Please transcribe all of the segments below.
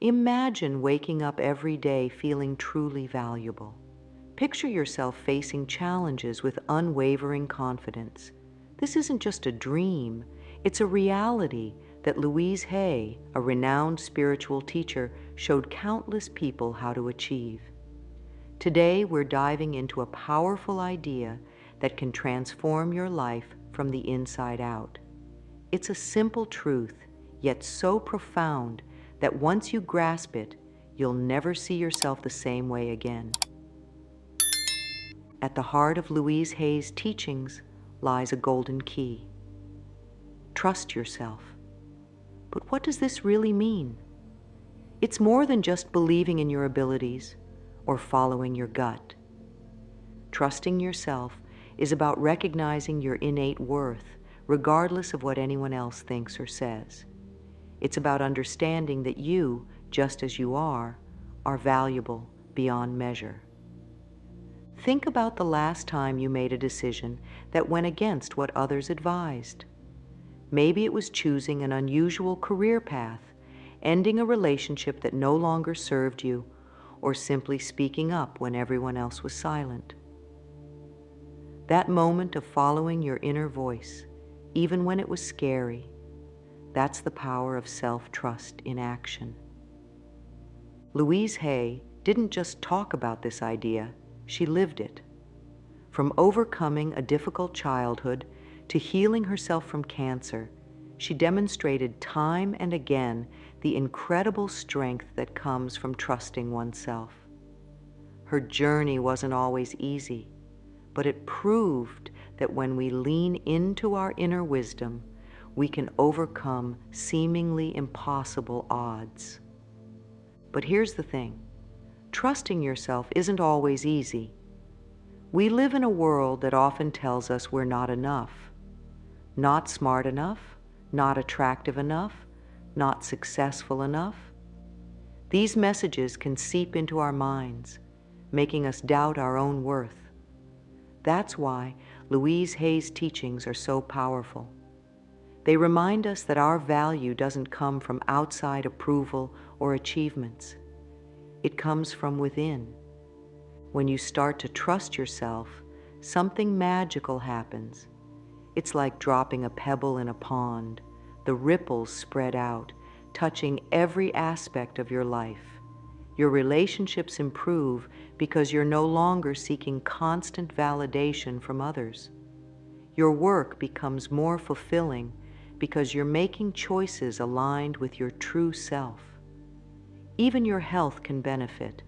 Imagine waking up every day feeling truly valuable. Picture yourself facing challenges with unwavering confidence. This isn't just a dream, it's a reality that Louise Hay, a renowned spiritual teacher, showed countless people how to achieve. Today, we're diving into a powerful idea that can transform your life from the inside out. It's a simple truth, yet so profound that once you grasp it, you'll never see yourself the same way again. At the heart of Louise Hay's teachings lies a golden key. Trust yourself. But what does this really mean? It's more than just believing in your abilities or following your gut. Trusting yourself is about recognizing your innate worth, regardless of what anyone else thinks or says. It's about understanding that you, just as you are valuable beyond measure. Think about the last time you made a decision that went against what others advised. Maybe it was choosing an unusual career path, ending a relationship that no longer served you, or simply speaking up when everyone else was silent. That moment of following your inner voice, even when it was scary, that's the power of self-trust in action. Louise Hay didn't just talk about this idea, she lived it. From overcoming a difficult childhood to healing herself from cancer, she demonstrated time and again the incredible strength that comes from trusting oneself. Her journey wasn't always easy, but it proved that when we lean into our inner wisdom, we can overcome seemingly impossible odds. But here's the thing, trusting yourself isn't always easy. We live in a world that often tells us we're not enough, not smart enough, not attractive enough, not successful enough. These messages can seep into our minds, making us doubt our own worth. That's why Louise Hay's teachings are so powerful. They remind us that our value doesn't come from outside approval or achievements. It comes from within. When you start to trust yourself, something magical happens. It's like dropping a pebble in a pond. The ripples spread out, touching every aspect of your life. Your relationships improve because you're no longer seeking constant validation from others. Your work becomes more fulfilling because you're making choices aligned with your true self. Even your health can benefit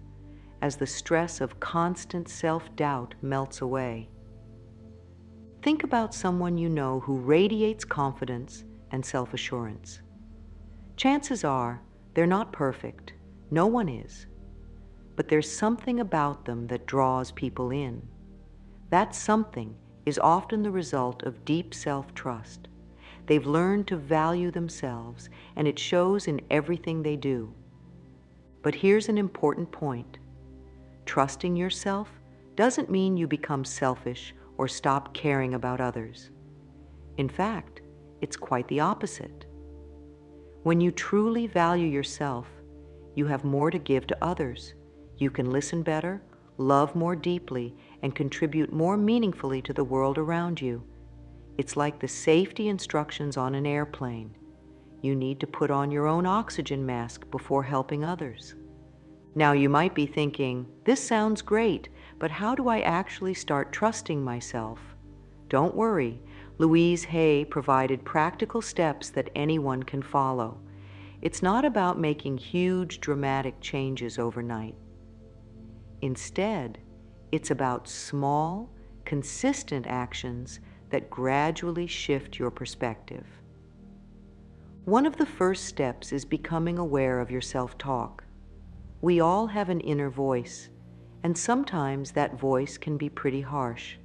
as the stress of constant self-doubt melts away. Think about someone you know who radiates confidence and self-assurance. Chances are they're not perfect. No one is. But there's something about them that draws people in. That something is often the result of deep self-trust. They've learned to value themselves, and it shows in everything they do. But here's an important point. Trusting yourself doesn't mean you become selfish or stop caring about others. In fact, it's quite the opposite. When you truly value yourself, you have more to give to others. You can listen better, love more deeply, and contribute more meaningfully to the world around you. It's like the safety instructions on an airplane. You need to put on your own oxygen mask before helping others. Now you might be thinking, this sounds great, but how do I actually start trusting myself? Don't worry, Louise Hay provided practical steps that anyone can follow. It's not about making huge, dramatic changes overnight. Instead, it's about small, consistent actions that gradually shift your perspective. One of the first steps is becoming aware of your self-talk. We all have an inner voice, and sometimes that voice can be pretty harsh.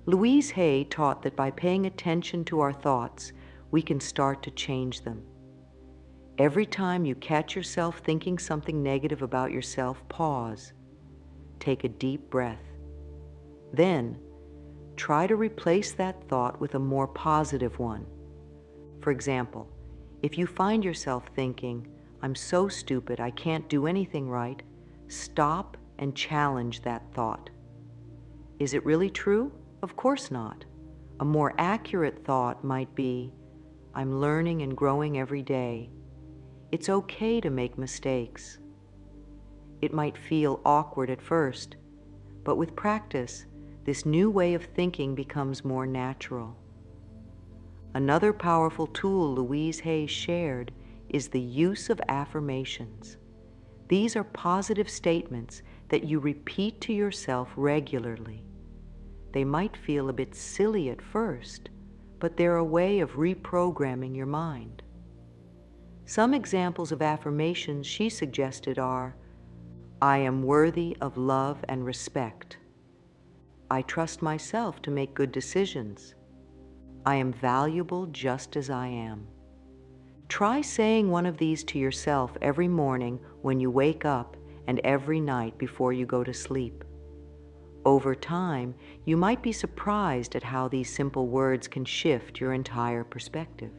Louise Hay taught that by paying attention to our thoughts, we can start to change them. Every time you catch yourself thinking something negative about yourself, pause. Take a deep breath. Then, try to replace that thought with a more positive one. For example, if you find yourself thinking, I'm so stupid, I can't do anything right, stop and challenge that thought. Is it really true? Of course not. A more accurate thought might be, I'm learning and growing every day. It's okay to make mistakes. It might feel awkward at first, but with practice, this new way of thinking becomes more natural. Another powerful tool Louise Hay shared is the use of affirmations. These are positive statements that you repeat to yourself regularly. They might feel a bit silly at first, but they're a way of reprogramming your mind. Some examples of affirmations she suggested are, I am worthy of love and respect. I trust myself to make good decisions. I am valuable just as I am. Try saying one of these to yourself every morning when you wake up and every night before you go to sleep. Over time, you might be surprised at how these simple words can shift your entire perspective.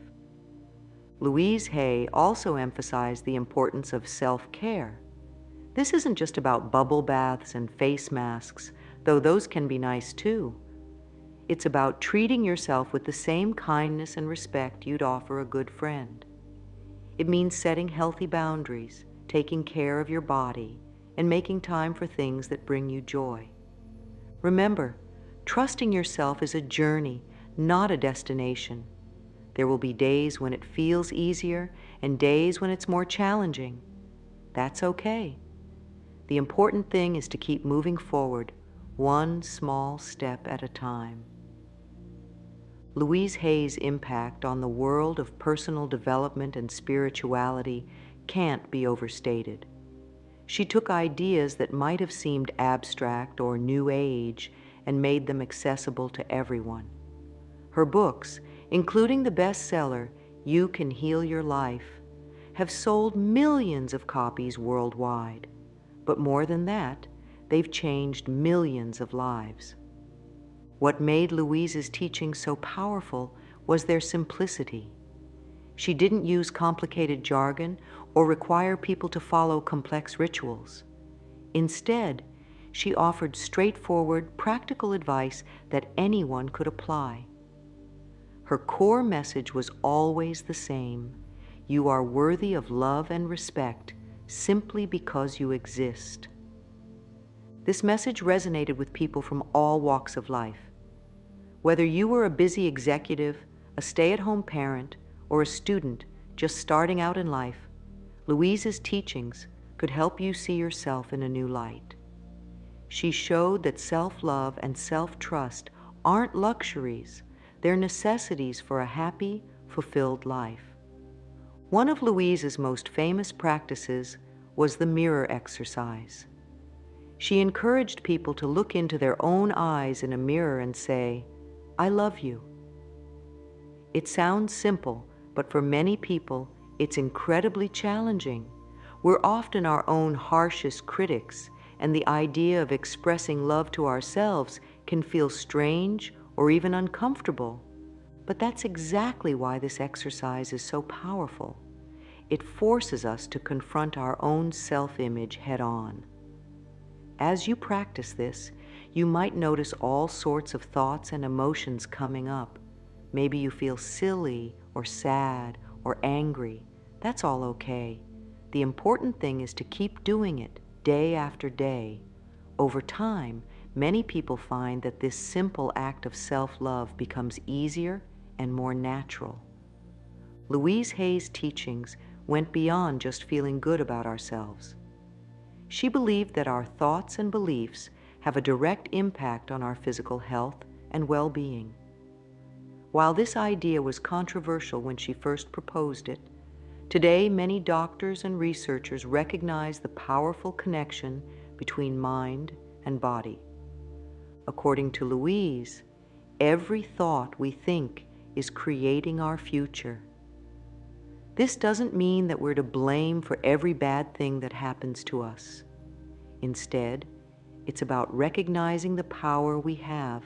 Louise Hay also emphasized the importance of self-care. This isn't just about bubble baths and face masks, though those can be nice too. It's about treating yourself with the same kindness and respect you'd offer a good friend. It means setting healthy boundaries, taking care of your body, and making time for things that bring you joy. Remember, trusting yourself is a journey, not a destination. There will be days when it feels easier and days when it's more challenging. That's okay. The important thing is to keep moving forward, one small step at a time. Louise Hay's impact on the world of personal development and spirituality can't be overstated. She took ideas that might have seemed abstract or new age and made them accessible to everyone. Her books, including the bestseller, You Can Heal Your Life, have sold millions of copies worldwide. But more than that, they've changed millions of lives. What made Louise's teaching so powerful was their simplicity. She didn't use complicated jargon or require people to follow complex rituals. Instead, she offered straightforward, practical advice that anyone could apply. Her core message was always the same. You are worthy of love and respect simply because you exist. This message resonated with people from all walks of life. Whether you were a busy executive, a stay-at-home parent, or a student just starting out in life, Louise's teachings could help you see yourself in a new light. She showed that self-love and self-trust aren't luxuries, they're necessities for a happy, fulfilled life. One of Louise's most famous practices was the mirror exercise. She encouraged people to look into their own eyes in a mirror and say, I love you. It sounds simple, but for many people, it's incredibly challenging. We're often our own harshest critics, and the idea of expressing love to ourselves can feel strange or even uncomfortable. But that's exactly why this exercise is so powerful. It forces us to confront our own self-image head-on. As you practice this, you might notice all sorts of thoughts and emotions coming up. Maybe you feel silly or sad or angry. That's all okay. The important thing is to keep doing it day after day. Over time, many people find that this simple act of self-love becomes easier and more natural. Louise Hay's teachings went beyond just feeling good about ourselves. She believed that our thoughts and beliefs have a direct impact on our physical health and well-being. While this idea was controversial when she first proposed it, today many doctors and researchers recognize the powerful connection between mind and body. According to Louise, every thought we think is creating our future. This doesn't mean that we're to blame for every bad thing that happens to us. Instead, it's about recognizing the power we have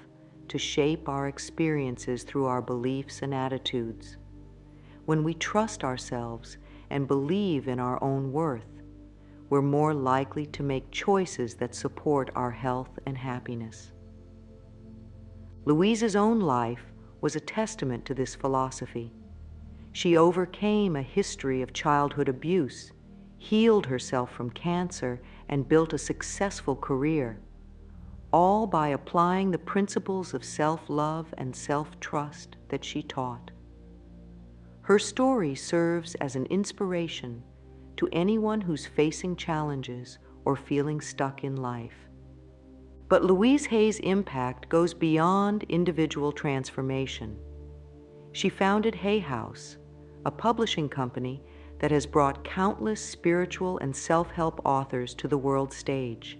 to shape our experiences through our beliefs and attitudes. When we trust ourselves and believe in our own worth, we're more likely to make choices that support our health and happiness. Louise's own life was a testament to this philosophy. She overcame a history of childhood abuse, healed herself from cancer, and built a successful career, all by applying the principles of self-love and self-trust that she taught. Her story serves as an inspiration to anyone who's facing challenges or feeling stuck in life. But Louise Hay's impact goes beyond individual transformation. She founded Hay House, a publishing company that has brought countless spiritual and self-help authors to the world stage.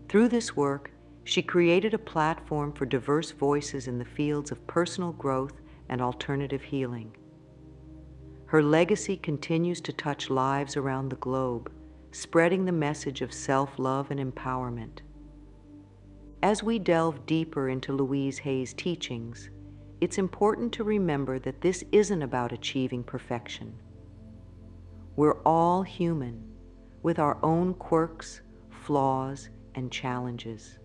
Through this work, she created a platform for diverse voices in the fields of personal growth and alternative healing. Her legacy continues to touch lives around the globe, spreading the message of self-love and empowerment. As we delve deeper into Louise Hay's teachings, it's important to remember that this isn't about achieving perfection. We're all human, with our own quirks, flaws, and challenges.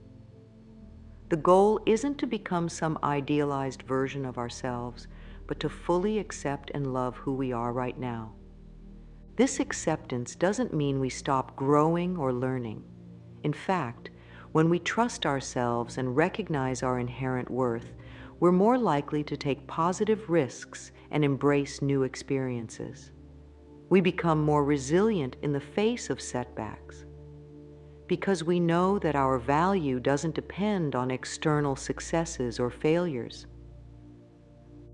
The goal isn't to become some idealized version of ourselves, but to fully accept and love who we are right now. This acceptance doesn't mean we stop growing or learning. In fact, when we trust ourselves and recognize our inherent worth, we're more likely to take positive risks and embrace new experiences. We become more resilient in the face of setbacks, because we know that our value doesn't depend on external successes or failures.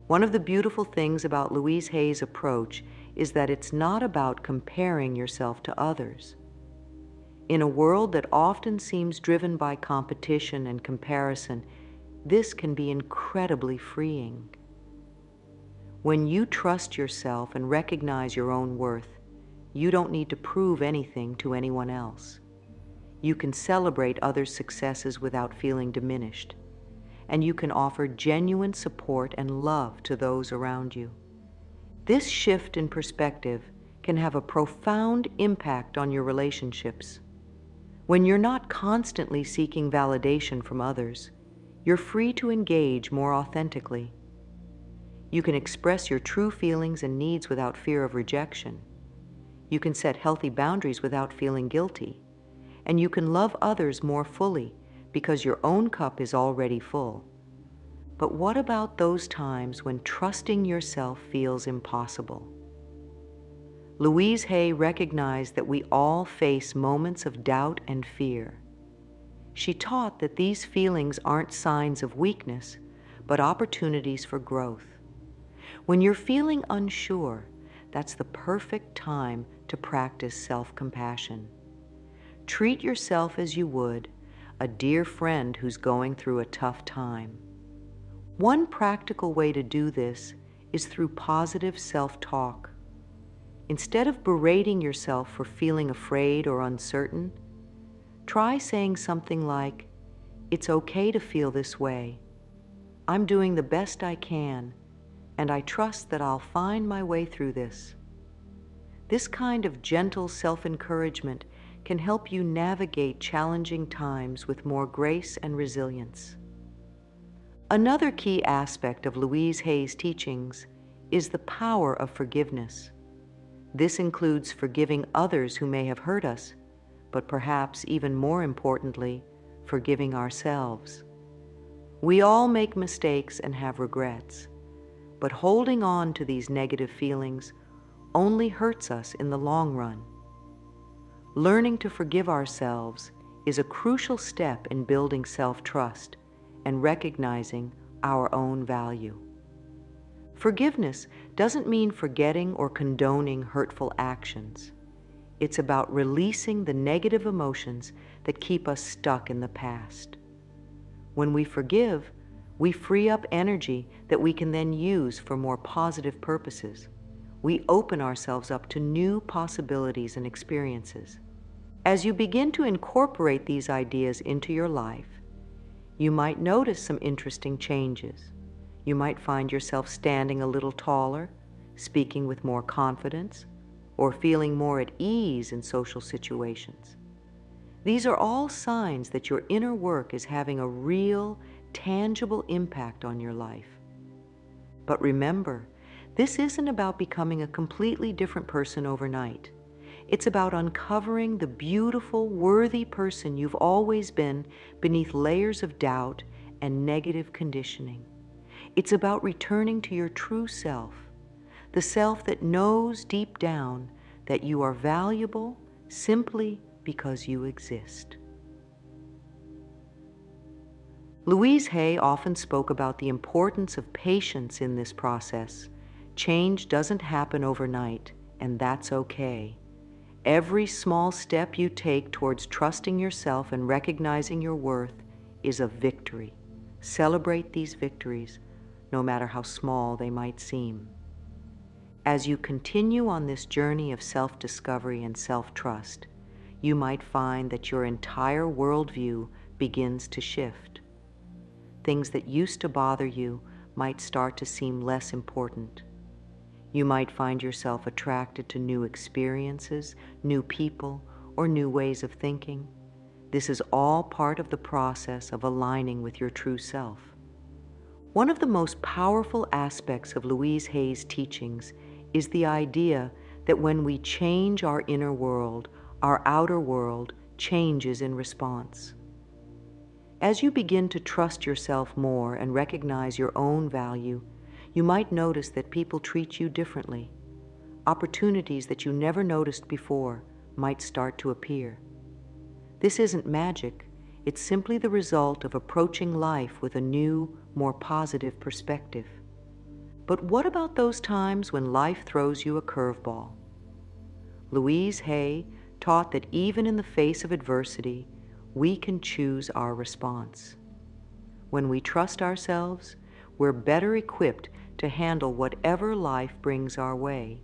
One of the beautiful things about Louise Hay's approach is that it's not about comparing yourself to others. In a world that often seems driven by competition and comparison, this can be incredibly freeing. When you trust yourself and recognize your own worth, you don't need to prove anything to anyone else. You can celebrate others' successes without feeling diminished, and you can offer genuine support and love to those around you. This shift in perspective can have a profound impact on your relationships. When you're not constantly seeking validation from others, you're free to engage more authentically. You can express your true feelings and needs without fear of rejection. You can set healthy boundaries without feeling guilty. And you can love others more fully because your own cup is already full. But what about those times when trusting yourself feels impossible? Louise Hay recognized that we all face moments of doubt and fear. She taught that these feelings aren't signs of weakness, but opportunities for growth. When you're feeling unsure, that's the perfect time to practice self-compassion. Treat yourself as you would a dear friend who's going through a tough time. One practical way to do this is through positive self-talk. Instead of berating yourself for feeling afraid or uncertain, try saying something like, "It's okay to feel this way. I'm doing the best I can, and I trust that I'll find my way through this." This kind of gentle self-encouragement can help you navigate challenging times with more grace and resilience. Another key aspect of Louise Hay's teachings is the power of forgiveness. This includes forgiving others who may have hurt us, but perhaps even more importantly, forgiving ourselves. We all make mistakes and have regrets, but holding on to these negative feelings only hurts us in the long run. Learning to forgive ourselves is a crucial step in building self-trust and recognizing our own value. Forgiveness doesn't mean forgetting or condoning hurtful actions. It's about releasing the negative emotions that keep us stuck in the past. When we forgive, we free up energy that we can then use for more positive purposes. We open ourselves up to new possibilities and experiences. As you begin to incorporate these ideas into your life, you might notice some interesting changes. You might find yourself standing a little taller, speaking with more confidence, or feeling more at ease in social situations. These are all signs that your inner work is having a real, tangible impact on your life. But remember, this isn't about becoming a completely different person overnight. It's about uncovering the beautiful, worthy person you've always been beneath layers of doubt and negative conditioning. It's about returning to your true self, the self that knows deep down that you are valuable simply because you exist. Louise Hay often spoke about the importance of patience in this process. Change doesn't happen overnight, and that's okay. Every small step you take towards trusting yourself and recognizing your worth is a victory. Celebrate these victories, no matter how small they might seem. As you continue on this journey of self-discovery and self-trust, you might find that your entire worldview begins to shift. Things that used to bother you might start to seem less important. You might find yourself attracted to new experiences, new people, or new ways of thinking. This is all part of the process of aligning with your true self. One of the most powerful aspects of Louise Hay's teachings is the idea that when we change our inner world, our outer world changes in response. As you begin to trust yourself more and recognize your own value, you might notice that people treat you differently. Opportunities that you never noticed before might start to appear. This isn't magic, it's simply the result of approaching life with a new, more positive perspective. But what about those times when life throws you a curveball? Louise Hay taught that even in the face of adversity, we can choose our response. When we trust ourselves, we're better equipped to handle whatever life brings our way.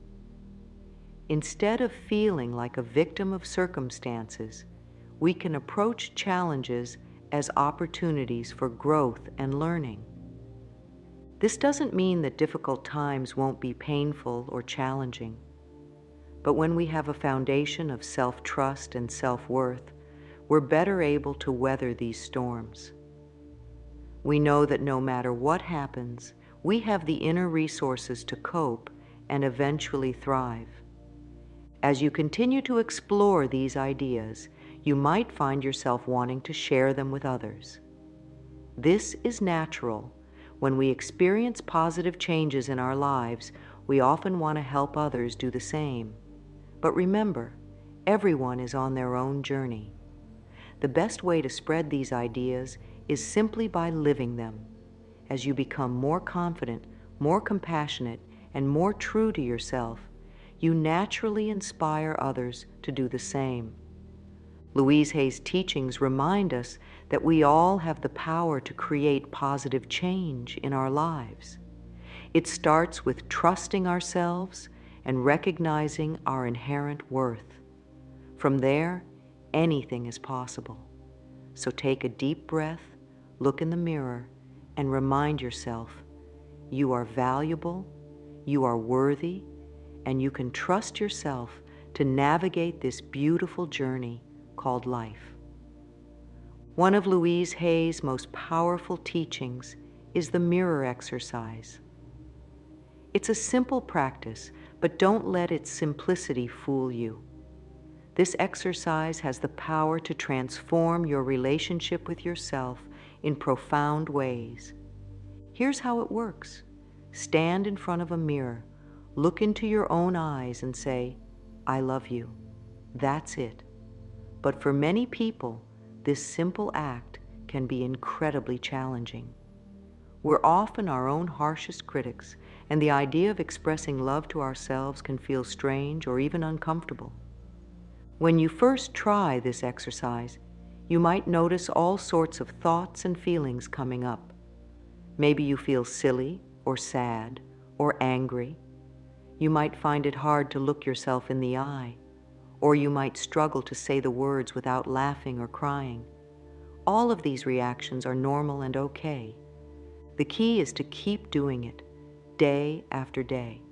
Instead of feeling like a victim of circumstances, we can approach challenges as opportunities for growth and learning. This doesn't mean that difficult times won't be painful or challenging. But when we have a foundation of self-trust and self-worth, we're better able to weather these storms. We know that no matter what happens, we have the inner resources to cope and eventually thrive. As you continue to explore these ideas, you might find yourself wanting to share them with others. This is natural. When we experience positive changes in our lives, we often want to help others do the same. But remember, everyone is on their own journey. The best way to spread these ideas is simply by living them. As you become more confident, more compassionate, and more true to yourself, you naturally inspire others to do the same. Louise Hay's teachings remind us that we all have the power to create positive change in our lives. It starts with trusting ourselves and recognizing our inherent worth. From there, anything is possible. So take a deep breath, look in the mirror, and remind yourself, you are valuable, you are worthy, and you can trust yourself to navigate this beautiful journey called life. One of Louise Hay's most powerful teachings is the mirror exercise. It's a simple practice, but don't let its simplicity fool you. This exercise has the power to transform your relationship with yourself in profound ways. Here's how it works. Stand in front of a mirror, look into your own eyes and say, "I love you." That's it. But for many people, this simple act can be incredibly challenging. We're often our own harshest critics, and the idea of expressing love to ourselves can feel strange or even uncomfortable. When you first try this exercise, you might notice all sorts of thoughts and feelings coming up. Maybe you feel silly or sad or angry. You might find it hard to look yourself in the eye, or you might struggle to say the words without laughing or crying. All of these reactions are normal and okay. The key is to keep doing it, day after day.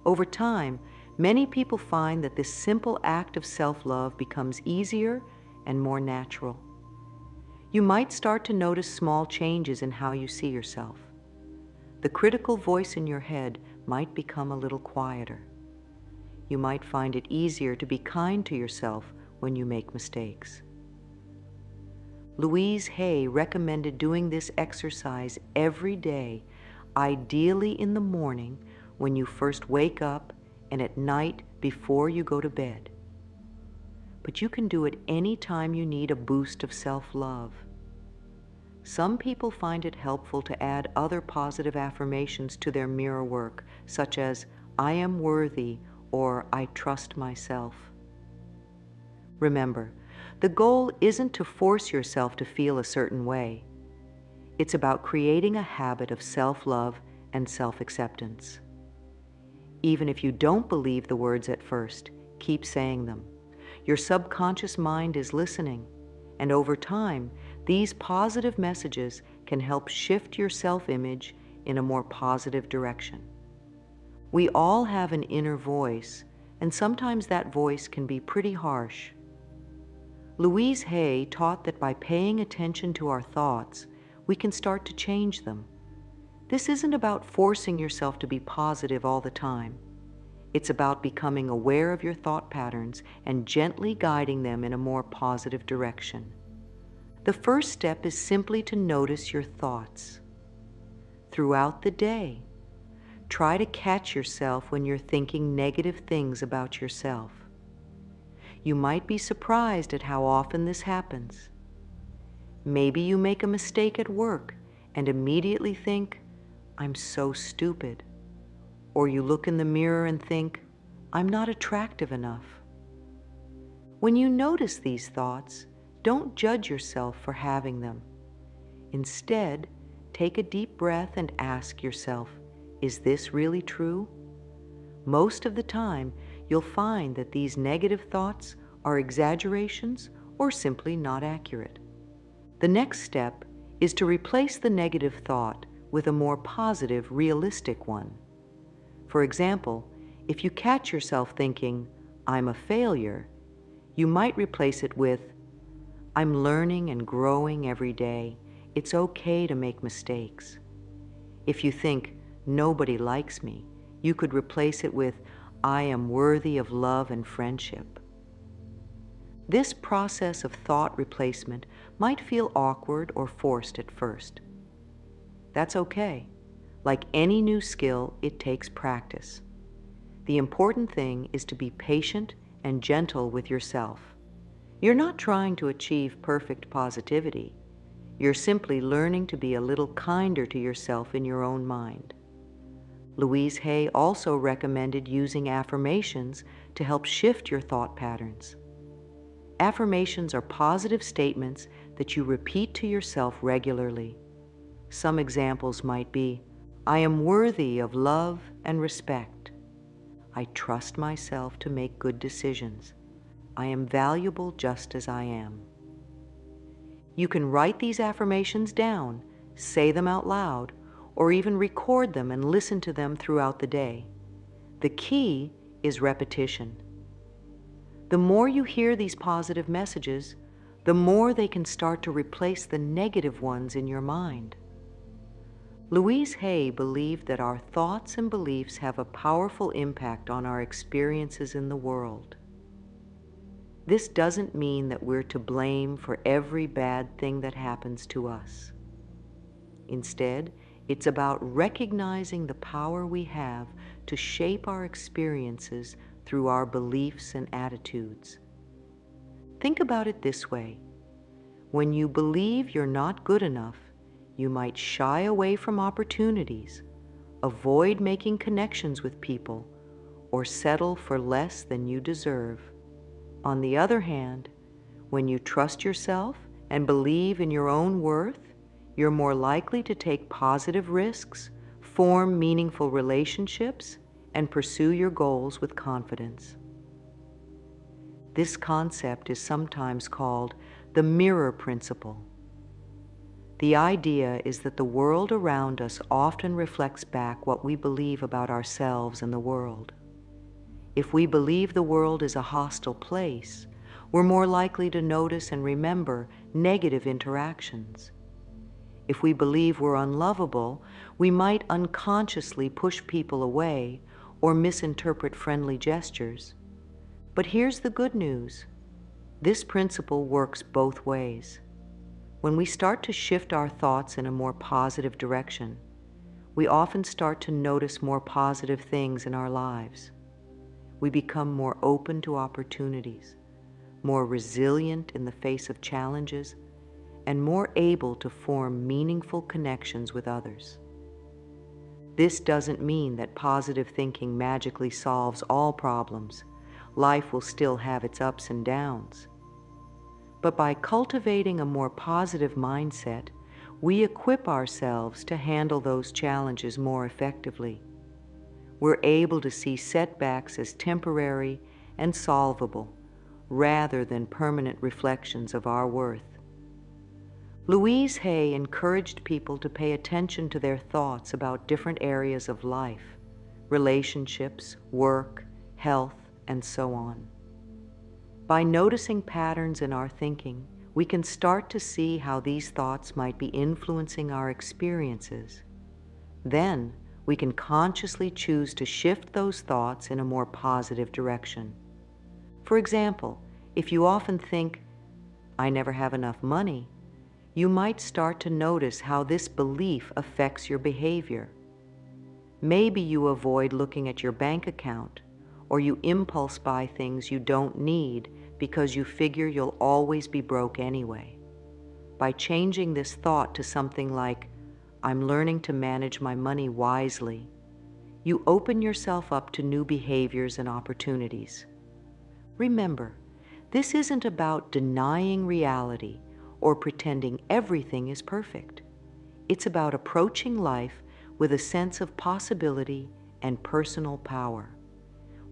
Over time, Many people find that this simple act of self-love becomes easier and more natural. You might start to notice small changes in how you see yourself. The critical voice in your head might become a little quieter. You might find it easier to be kind to yourself when you make mistakes. Louise Hay recommended doing this exercise every day, ideally in the morning when you first wake up and at night before you go to bed. But you can do it any time you need a boost of self-love. Some people find it helpful to add other positive affirmations to their mirror work, such as, "I am worthy," or "I trust myself." Remember, the goal isn't to force yourself to feel a certain way. It's about creating a habit of self-love and self-acceptance. Even if you don't believe the words at first, keep saying them. Your subconscious mind is listening, and over time, these positive messages can help shift your self-image in a more positive direction. We all have an inner voice, and sometimes that voice can be pretty harsh. Louise Hay taught that by paying attention to our thoughts, we can start to change them. This isn't about forcing yourself to be positive all the time. It's about becoming aware of your thought patterns and gently guiding them in a more positive direction. The first step is simply to notice your thoughts. Throughout the day, try to catch yourself when you're thinking negative things about yourself. You might be surprised at how often this happens. Maybe you make a mistake at work and immediately think, "I'm so stupid." Or you look in the mirror and think, "I'm not attractive enough." When you notice these thoughts, don't judge yourself for having them. Instead, take a deep breath and ask yourself, is this really true? Most of the time, you'll find that these negative thoughts are exaggerations or simply not accurate. The next step is to replace the negative thought with a more positive, realistic one. For example, if you catch yourself thinking, "I'm a failure," you might replace it with, "I'm learning and growing every day. It's okay to make mistakes." If you think, "Nobody likes me," you could replace it with, "I am worthy of love and friendship." This process of thought replacement might feel awkward or forced at first. That's okay. Like any new skill, it takes practice. The important thing is to be patient and gentle with yourself. You're not trying to achieve perfect positivity. You're simply learning to be a little kinder to yourself in your own mind. Louise Hay also recommended using affirmations to help shift your thought patterns. Affirmations are positive statements that you repeat to yourself regularly. Some examples might be, "I am worthy of love and respect. I trust myself to make good decisions. I am valuable just as I am." You can write these affirmations down, say them out loud, or even record them and listen to them throughout the day. The key is repetition. The more you hear these positive messages, the more they can start to replace the negative ones in your mind. Louise Hay believed that our thoughts and beliefs have a powerful impact on our experiences in the world. This doesn't mean that we're to blame for every bad thing that happens to us. Instead, it's about recognizing the power we have to shape our experiences through our beliefs and attitudes. Think about it this way. When you believe you're not good enough, you might shy away from opportunities, avoid making connections with people, or settle for less than you deserve. On the other hand, when you trust yourself and believe in your own worth, you're more likely to take positive risks, form meaningful relationships, and pursue your goals with confidence. This concept is sometimes called the mirror principle. The idea is that the world around us often reflects back what we believe about ourselves and the world. If we believe the world is a hostile place, we're more likely to notice and remember negative interactions. If we believe we're unlovable, we might unconsciously push people away or misinterpret friendly gestures. But here's the good news. This principle works both ways. When we start to shift our thoughts in a more positive direction, we often start to notice more positive things in our lives. We become more open to opportunities, more resilient in the face of challenges, and more able to form meaningful connections with others. This doesn't mean that positive thinking magically solves all problems. Life will still have its ups and downs. But by cultivating a more positive mindset, we equip ourselves to handle those challenges more effectively. We're able to see setbacks as temporary and solvable, rather than permanent reflections of our worth. Louise Hay encouraged people to pay attention to their thoughts about different areas of life, relationships, work, health, and so on. By noticing patterns in our thinking, we can start to see how these thoughts might be influencing our experiences. Then, we can consciously choose to shift those thoughts in a more positive direction. For example, if you often think, "I never have enough money," you might start to notice how this belief affects your behavior. Maybe you avoid looking at your bank account, or you impulse buy things you don't need because you figure you'll always be broke anyway. By changing this thought to something like, "I'm learning to manage my money wisely," you open yourself up to new behaviors and opportunities. Remember, this isn't about denying reality or pretending everything is perfect. It's about approaching life with a sense of possibility and personal power.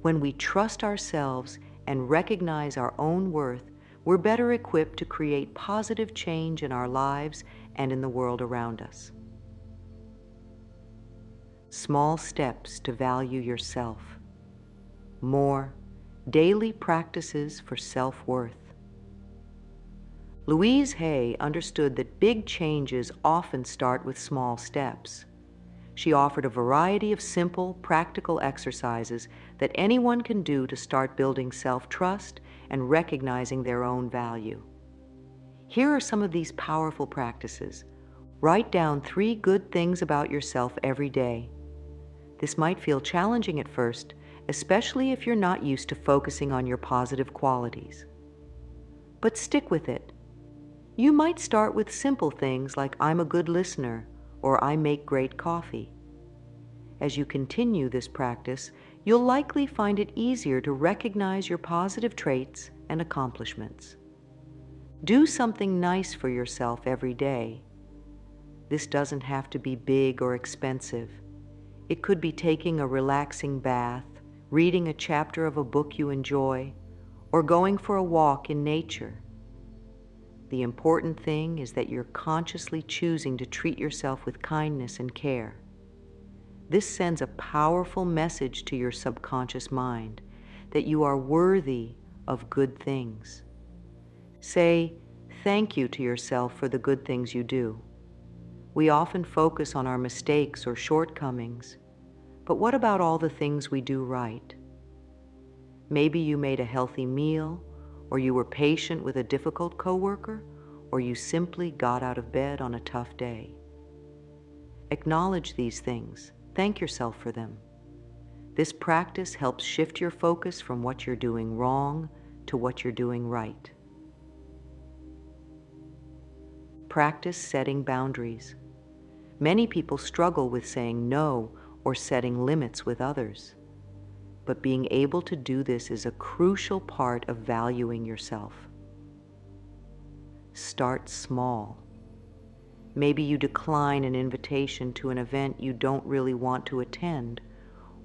When we trust ourselves and recognize our own worth, we're better equipped to create positive change in our lives and in the world around us. Small steps to value yourself. More daily practices for self-worth. Louise Hay understood that big changes often start with small steps. She offered a variety of simple, practical exercises that anyone can do to start building self-trust and recognizing their own value. Here are some of these powerful practices. Write down 3 good things about yourself every day. This might feel challenging at first, especially if you're not used to focusing on your positive qualities. But stick with it. You might start with simple things like "I'm a good listener" or "I make great coffee." As you continue this practice, you'll likely find it easier to recognize your positive traits and accomplishments. Do something nice for yourself every day. This doesn't have to be big or expensive. It could be taking a relaxing bath, reading a chapter of a book you enjoy, or going for a walk in nature. The important thing is that you're consciously choosing to treat yourself with kindness and care. This sends a powerful message to your subconscious mind that you are worthy of good things. Say thank you to yourself for the good things you do. We often focus on our mistakes or shortcomings, but what about all the things we do right? Maybe you made a healthy meal, or you were patient with a difficult coworker, or you simply got out of bed on a tough day. Acknowledge these things. Thank yourself for them. This practice helps shift your focus from what you're doing wrong to what you're doing right. Practice setting boundaries. Many people struggle with saying no or setting limits with others. But being able to do this is a crucial part of valuing yourself. Start small. Maybe you decline an invitation to an event you don't really want to attend,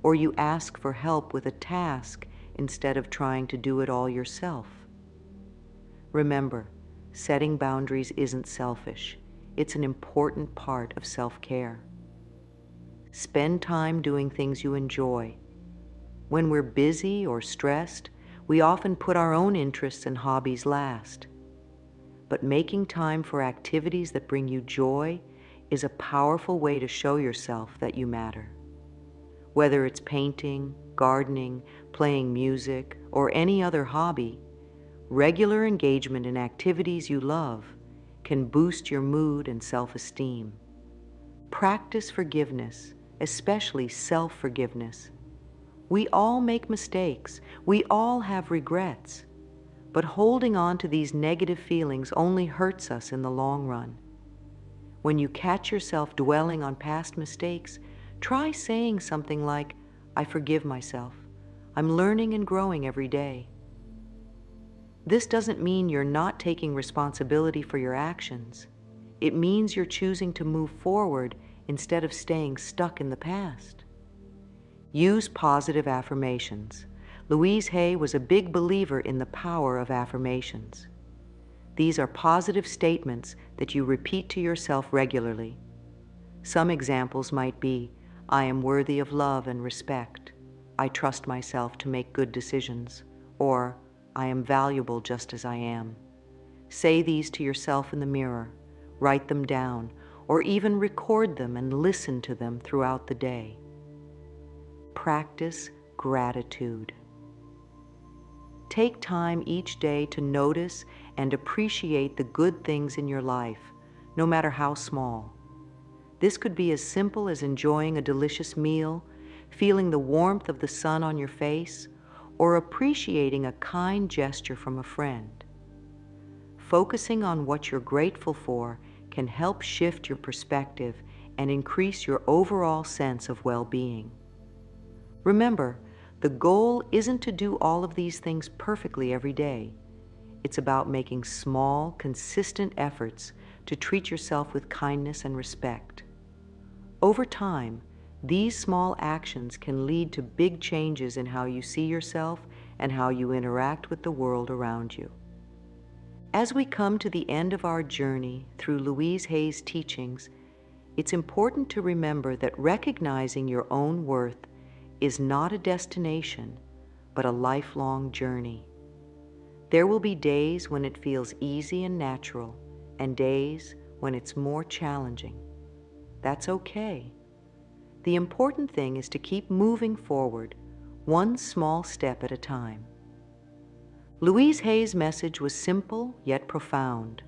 or you ask for help with a task instead of trying to do it all yourself. Remember, setting boundaries isn't selfish. It's an important part of self-care. Spend time doing things you enjoy. When we're busy or stressed, we often put our own interests and hobbies last. But making time for activities that bring you joy is a powerful way to show yourself that you matter. Whether it's painting, gardening, playing music, or any other hobby, regular engagement in activities you love can boost your mood and self-esteem. Practice forgiveness, especially self-forgiveness. We all make mistakes. We all have regrets. But holding on to these negative feelings only hurts us in the long run. When you catch yourself dwelling on past mistakes, try saying something like, "I forgive myself. I'm learning and growing every day." This doesn't mean you're not taking responsibility for your actions. It means you're choosing to move forward instead of staying stuck in the past. Use positive affirmations. Louise Hay was a big believer in the power of affirmations. These are positive statements that you repeat to yourself regularly. Some examples might be, "I am worthy of love and respect. I trust myself to make good decisions," or "I am valuable just as I am." Say these to yourself in the mirror, write them down, or even record them and listen to them throughout the day. Practice gratitude. Take time each day to notice and appreciate the good things in your life, no matter how small. This could be as simple as enjoying a delicious meal, feeling the warmth of the sun on your face, or appreciating a kind gesture from a friend. Focusing on what you're grateful for can help shift your perspective and increase your overall sense of well-being. Remember, the goal isn't to do all of these things perfectly every day. It's about making small, consistent efforts to treat yourself with kindness and respect. Over time, these small actions can lead to big changes in how you see yourself and how you interact with the world around you. As we come to the end of our journey through Louise Hay's teachings, it's important to remember that recognizing your own worth is not a destination, but a lifelong journey. There will be days when it feels easy and natural, and days when it's more challenging. That's okay. The important thing is to keep moving forward, one small step at a time. Louise Hay's message was simple yet profound.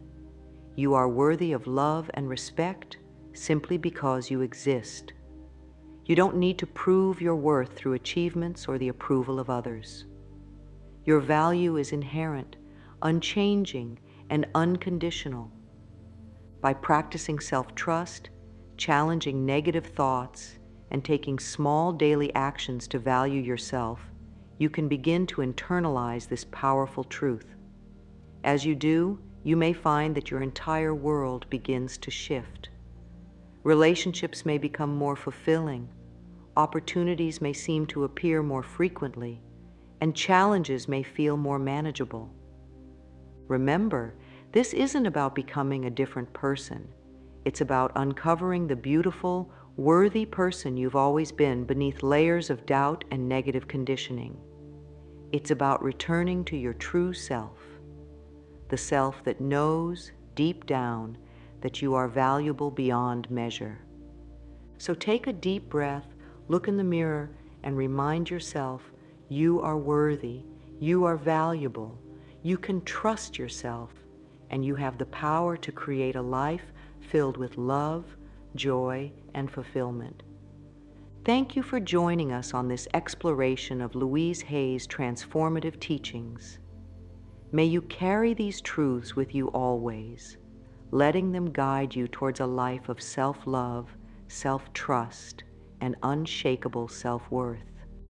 You are worthy of love and respect simply because you exist. You don't need to prove your worth through achievements or the approval of others. Your value is inherent, unchanging, and unconditional. By practicing self-trust, challenging negative thoughts, and taking small daily actions to value yourself, you can begin to internalize this powerful truth. As you do, you may find that your entire world begins to shift. Relationships may become more fulfilling, opportunities may seem to appear more frequently, and challenges may feel more manageable. Remember, this isn't about becoming a different person. It's about uncovering the beautiful, worthy person you've always been beneath layers of doubt and negative conditioning. It's about returning to your true self, the self that knows deep down that you are valuable beyond measure. So take a deep breath, look in the mirror, and remind yourself you are worthy, you are valuable, you can trust yourself, and you have the power to create a life filled with love, joy, and fulfillment. Thank you for joining us on this exploration of Louise Hay's transformative teachings. May you carry these truths with you always, letting them guide you towards a life of self-love, self-trust, and unshakable self-worth.